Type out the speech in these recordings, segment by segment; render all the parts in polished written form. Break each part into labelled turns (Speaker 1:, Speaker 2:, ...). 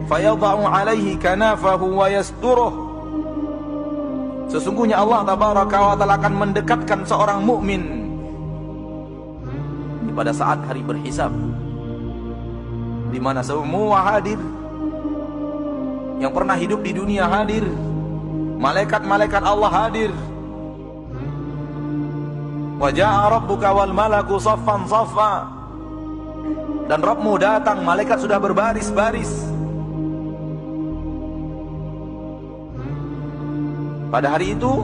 Speaker 1: fayadha'u 'alaihi kanafahu wa yasturuh. Sesungguhnya Allah tabaraka wa ta'ala akan mendekatkan seorang mukmin pada saat hari berhisab, di mana semua hadir, yang pernah hidup di dunia hadir, malaikat-malaikat Allah hadir. Wa ja'a rabbuka wal malaku saffan saffa, dan Rabbmu datang, malaikat sudah berbaris-baris. Pada hari itu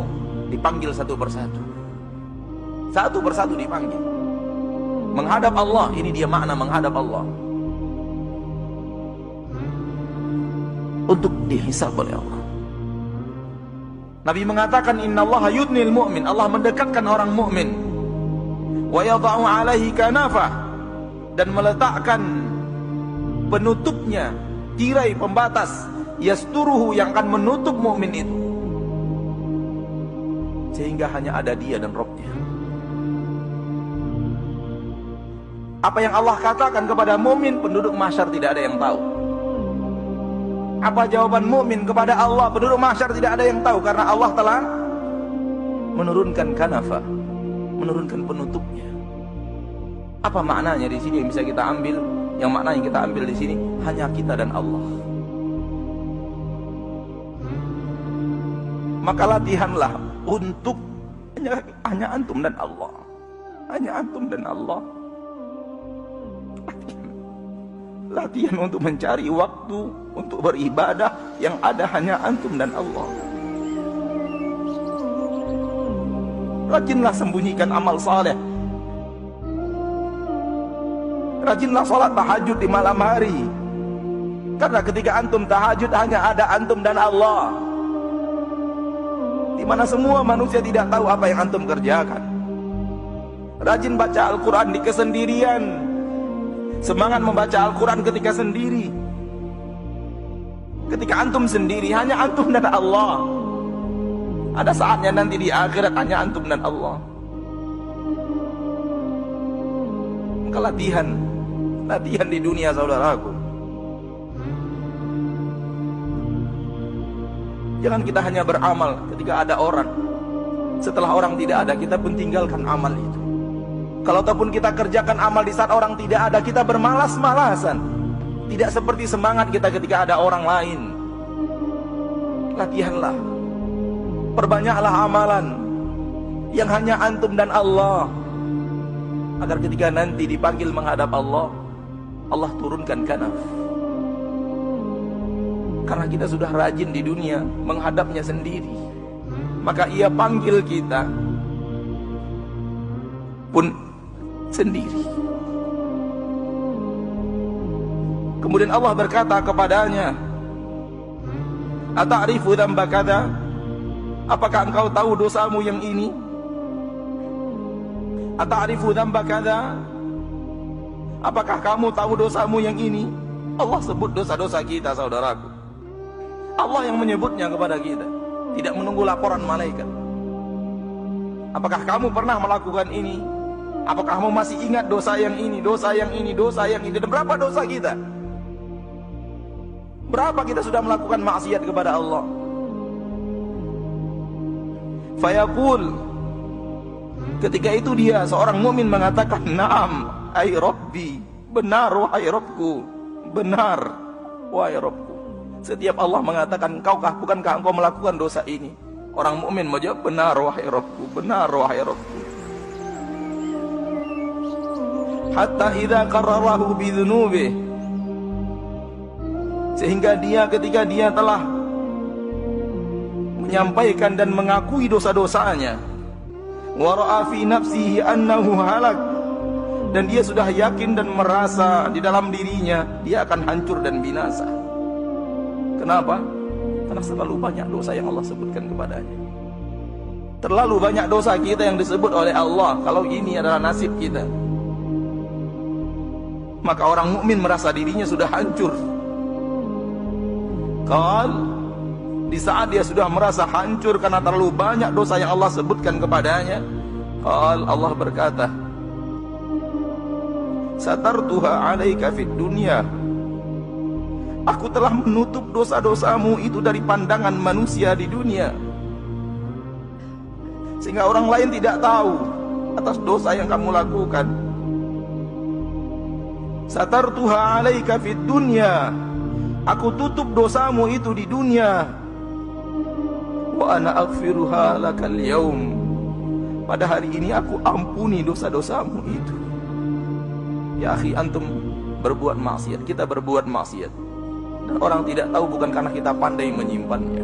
Speaker 1: dipanggil satu persatu, satu persatu dipanggil menghadap Allah. Ini dia makna menghadap Allah, untuk dihisab oleh Allah. Nabi mengatakan, innallaha yudnil mu'min, Allah mendekatkan orang mukmin, wa yadha'u 'alaihi kanafah, dan meletakkan penutupnya, tirai pembatas, yasturuhu, yang akan menutup mukmin itu, sehingga hanya ada dia dan Rabbnya. Apa yang Allah katakan kepada mukmin, penduduk mahsyar tidak ada yang tahu. Apa jawaban mukmin kepada Allah, penduduk mahsyar tidak ada yang tahu, karena Allah telah menurunkan kanafa, menurunkan penutupnya. Apa maknanya di sini yang bisa kita ambil? Yang makna yang kita ambil di sini hanya kita dan Allah. Maka latihanlah untuk hanya antum dan Allah, hanya antum dan Allah. Latihan untuk mencari waktu untuk beribadah yang ada hanya antum dan Allah. Rajinlah sembunyikan amal saleh. Rajinlah sholat tahajud di malam hari, karena ketika antum tahajud hanya ada antum dan Allah, di mana semua manusia tidak tahu apa yang antum kerjakan. Rajin baca Al-Quran di kesendirian. Semangat membaca Al-Quran ketika sendiri. Ketika antum sendiri hanya antum dan Allah. Ada saatnya nanti di akhirat hanya antum dan Allah. Maka latihan di dunia, saudaraku. Jangan kita hanya beramal ketika ada orang. Setelah orang tidak ada, kita pun tinggalkan amal itu. Kalau ataupun kita kerjakan amal di saat orang tidak ada, kita bermalas-malasan. Tidak seperti semangat kita ketika ada orang lain. Latihanlah, perbanyaklah amalan yang hanya antum dan Allah, agar ketika nanti dipanggil menghadap Allah, Allah turunkan kanaf. Karena kita sudah rajin di dunia menghadapnya sendiri, maka ia panggil kita pun sendiri. Kemudian Allah berkata kepadanya, ata'rifu dzamba kadza, apakah engkau tahu dosamu yang ini? Ata'rifu dzamba kadza, apakah kamu tahu dosamu yang ini? Allah sebut dosa-dosa kita, saudaraku. Allah yang menyebutnya kepada kita, tidak menunggu laporan malaikat. Apakah kamu pernah melakukan ini? Apakah kamu masih ingat dosa yang ini, dosa yang ini, dosa yang ini? Dan berapa dosa kita? Berapa kita sudah melakukan maksiat kepada Allah? Fayaqul, ketika itu dia, seorang mukmin mengatakan, na'am ay Rabbi, benar wahai Rabbku, benar wahai Rabbku. Setiap Allah mengatakan, bukankah engkau melakukan dosa ini? Orang mukmin menjawab, benar wahai Rabbku, benar wahai Rabbku. Hatta idza qarrarahu bidzunubih, sehingga dia, ketika dia telah menyampaikan dan mengakui dosa-dosanya, wa ra'a fi nafsihi annahu halak, dan dia sudah yakin dan merasa di dalam dirinya dia akan hancur dan binasa. Kenapa? Karena terlalu banyak dosa yang Allah sebutkan kepadanya. Terlalu banyak dosa kita yang disebut oleh Allah. Kalau ini adalah nasib kita, maka orang mukmin merasa dirinya sudah hancur. Di saat dia sudah merasa hancur karena terlalu banyak dosa yang Allah sebutkan kepadanya, Allah berkata, satartuha alaika fid dunya, Aku telah menutup dosa-dosamu itu dari pandangan manusia di dunia, sehingga orang lain tidak tahu atas dosa yang kamu lakukan. Satartuha 'alaika fid dunya, aku tutup dosamu itu di dunia. Wa ana aghfiruha lakal yaum, pada hari ini aku ampuni dosa-dosamu itu. Ya akhi, antum berbuat maksiat, kita berbuat maksiat, dan orang tidak tahu bukan karena kita pandai menyimpannya,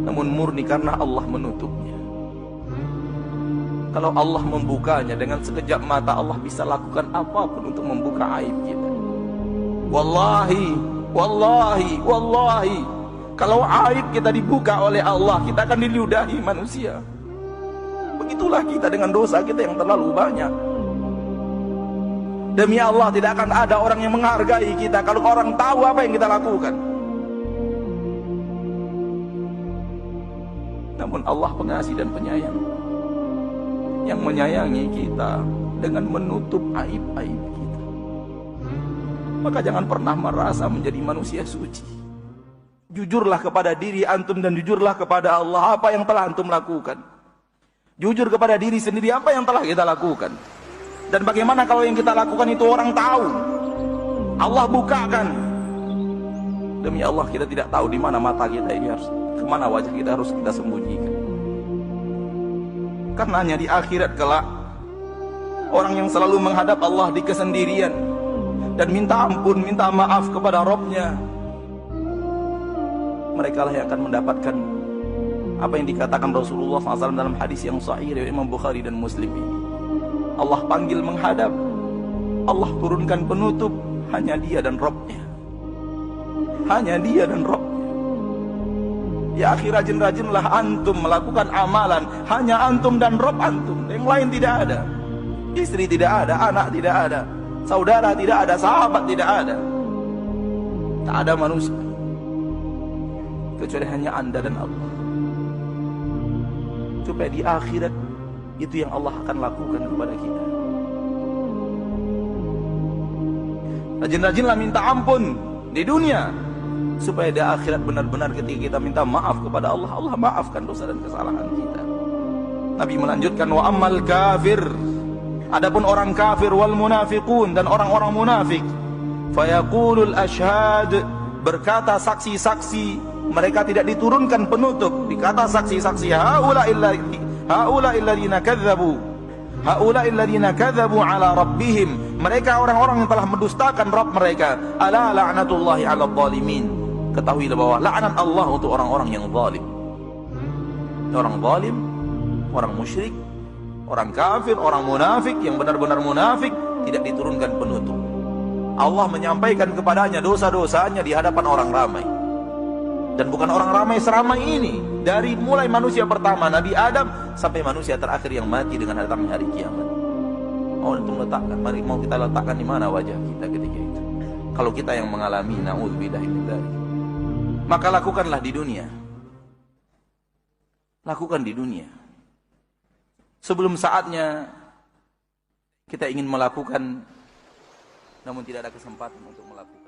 Speaker 1: namun murni karena Allah menutupnya. Kalau Allah membukanya, dengan sekejap mata Allah bisa lakukan apapun untuk membuka aib kita. Wallahi, wallahi, wallahi, kalau aib kita dibuka oleh Allah, kita akan diludahi manusia. Begitulah kita dengan dosa kita yang terlalu banyak. Demi Allah, tidak akan ada orang yang menghargai kita kalau orang tahu apa yang kita lakukan. Namun Allah pengasih dan penyayang, yang menyayangi kita dengan menutup aib-aib kita. Maka jangan pernah merasa menjadi manusia suci. Jujurlah kepada diri antum dan jujurlah kepada Allah apa yang telah antum lakukan. Jujur kepada diri sendiri apa yang telah kita lakukan. Dan bagaimana kalau yang kita lakukan itu orang tahu, Allah bukakan. Demi Allah, kita tidak tahu di mana mata kita ini harus, kemana wajah kita harus kita sembunyikan. Karenanya di akhirat kelak, orang yang selalu menghadap Allah di kesendirian dan minta ampun, minta maaf kepada Rabb-Nya, mereka lah yang akan mendapatkan apa yang dikatakan Rasulullah SAW dalam hadis yang sahih dari Imam Bukhari dan Muslim ini. Allah panggil menghadap, Allah turunkan penutup, hanya Dia dan Rabb-Nya, hanya Dia dan Rabb-Nya. Ya akhi, rajin-rajinlah antum melakukan amalan, hanya antum dan Rabb antum, yang lain tidak ada. Istri tidak ada, anak tidak ada, saudara tidak ada, sahabat tidak ada, tak ada manusia kecuali hanya anda dan Allah. Supaya di akhirat itu yang Allah akan lakukan kepada kita. Rajin-rajinlah minta ampun di dunia, supaya di akhirat benar-benar ketika kita minta maaf kepada Allah, Allah maafkan dosa dan kesalahan kita. Nabi melanjutkan, wa ammal kafir, adapun orang kafir, wal munafiqun, dan orang-orang munafik, fayaqulul ashhad, berkata saksi-saksi, mereka tidak diturunkan penutup, dikata saksi-saksi, haula'il ladzina kadzabu ala rabbihim, mereka orang-orang yang telah mendustakan Rabb mereka. Ala la'natullahi 'alal zalimin, ketahuilah bahwa laknat Allah untuk orang-orang yang zalim. Orang zalim, orang musyrik, orang kafir, orang munafik, yang benar-benar munafik, tidak diturunkan penutup. Allah menyampaikan kepadanya dosa-dosanya di hadapan orang ramai. Dan bukan orang ramai seramai ini, dari mulai manusia pertama Nabi Adam sampai manusia terakhir yang mati dengan datangnya hari kiamat. Mau letakkan, mari mau kita letakkan di mana wajah kita ketika itu? Kalau kita yang mengalami, na'udzubillahi min dzalik. Maka lakukanlah di dunia. Lakukan di dunia. Sebelum saatnya kita ingin melakukan, namun tidak ada kesempatan untuk melakukan.